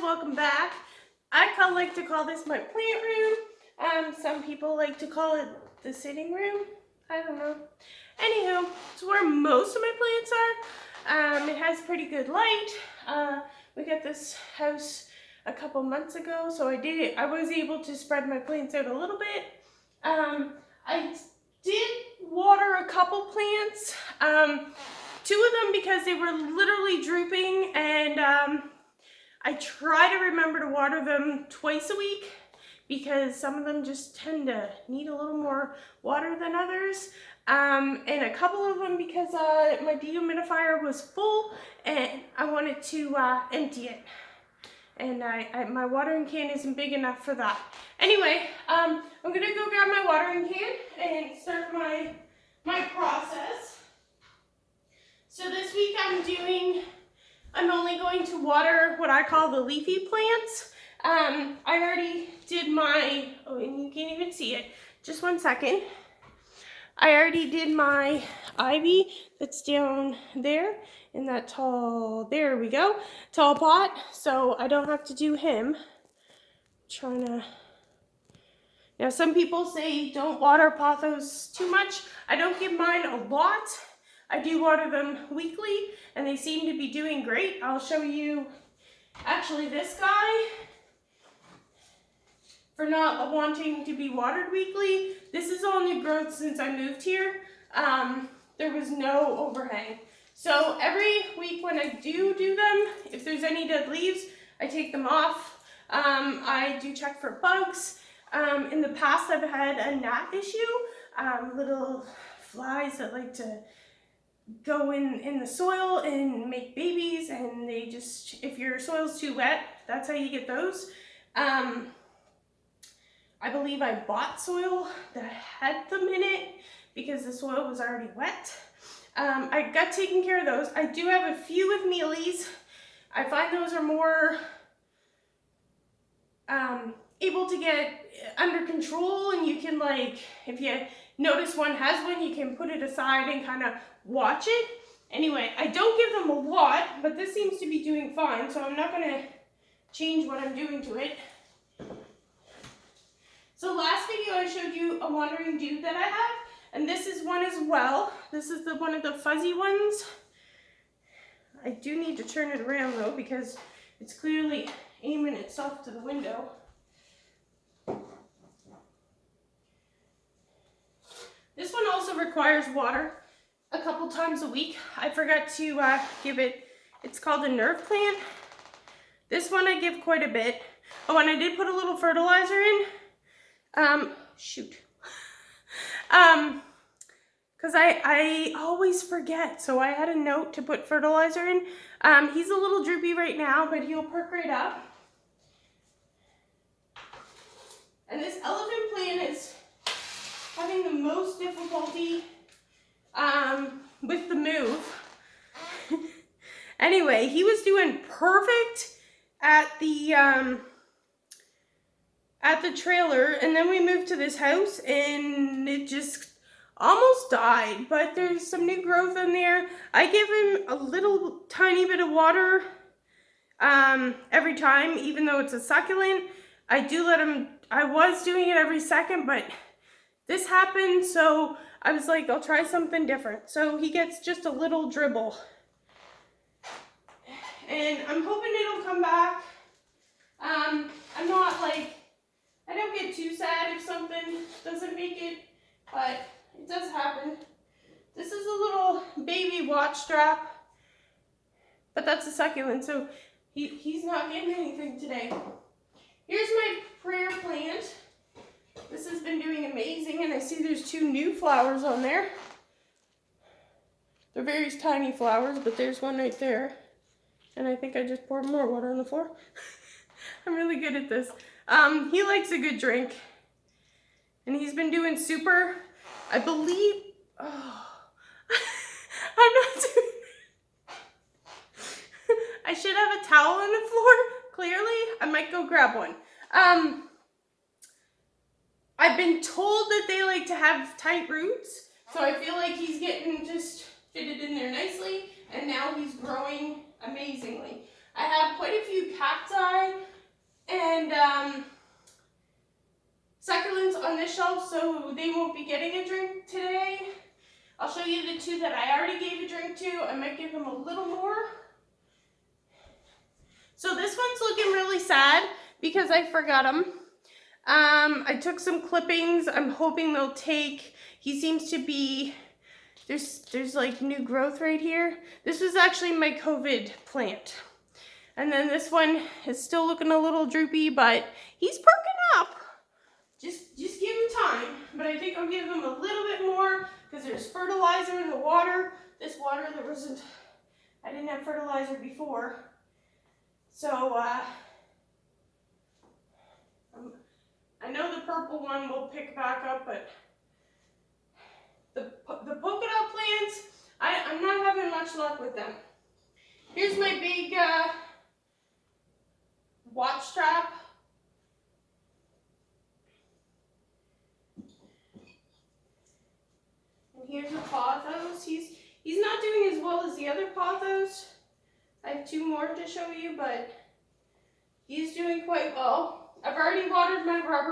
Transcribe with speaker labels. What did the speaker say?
Speaker 1: welcome back. Like to call this my plant room. Some people like to call it the sitting room. I don't know. Anywho, it's where most of my plants are. It has pretty good light. We got this house a couple months ago, so I was able to spread my plants out a little bit. I did water a couple plants. Two of them because they were literally drooping, and I try to remember to water them twice a week because some of them just tend to need a little more water than others. And a couple of them because my dehumidifier was full and I wanted to empty it. And my watering can isn't big enough for that. Anyway, I'm gonna go grab my watering can and start my process. So this week I'm only going to water what I call the leafy plants. I already did and you can't even see it. Just 1 second. I already did my ivy that's down there in that tall pot. So I don't have to do him. Now some people say don't water pothos too much. I don't give mine a lot. I do water them weekly and they seem to be doing great. I'll show you actually this guy for not wanting to be watered weekly. This is all new growth since I moved here. There was no overhang. So every week when I do them, if there's any dead leaves, I take them off. I do check for bugs. In the past I've had a gnat issue, little flies that like to go in the soil and make babies, and they just, if your soil's too wet, that's how you get those. I believe I bought soil that had them in it because the soil was already wet. I got taken care of those. I do have a few with mealies. I find those are more able to get under control, and you can, like, if you notice one has one, you can put it aside and kind of watch it. Anyway, I don't give them a lot, but this seems to be doing fine, so I'm not going to change what I'm doing to it. So last video I showed you a wandering dude that I have, and this is one as well. This is one of the fuzzy ones. I do need to turn it around though because it's clearly aiming itself to the window. This one also requires water a couple times a week. I forgot to give it, it's called a nerve plant. This one I give quite a bit. Oh, and I did put a little fertilizer in. Because I always forget, so I had a note to put fertilizer in. He's a little droopy right now, but he'll perk right up. And this elephant plant is having the most difficulty with the move. Anyway, he was doing perfect at the trailer, and then we moved to this house and it just almost died, but there's some new growth in there. I give him a little tiny bit of water every time, even though it's a succulent. I was doing it every second, but this happened, so I was like, I'll try something different. So he gets just a little dribble. And I'm hoping it'll come back. I'm not like, I don't get too sad if something doesn't make it, but it does happen. This is a little baby watch strap, but that's a succulent, so he's not getting anything today. Here's my prayer plant. This has been doing amazing, and I see there's 2 new flowers on there. They're very tiny flowers, but there's one right there. And I think I just poured more water on the floor. I'm really good at this. He likes a good drink. And he's been doing super, I believe, I'm not doing, I should have a towel on the floor, clearly. I might go grab one. I've been told that they like to have tight roots, so I feel like he's getting just fitted in there nicely, and now he's growing amazingly. I have quite a few cacti on this shelf, so they won't be getting a drink today. I'll show you the two that I already gave a drink to. I might give them a little more. So this one's looking really sad because I forgot him. I took some clippings. I'm hoping they'll take. He seems to be, there's like new growth right here. This was actually my COVID plant. And then this one is still looking a little droopy, but he's perking up. Just give him time. But I think I'll give him a little bit more because there's fertilizer in the water. This water, I didn't have fertilizer before. So, I know the purple one will pick back up, but the polka dot plants, I'm not having much luck with them. Here's my big watch strap. And here's a pothos. He's not doing as well as the other pothos. I have two more to show you, but he's doing quite well. I've already watered my rubber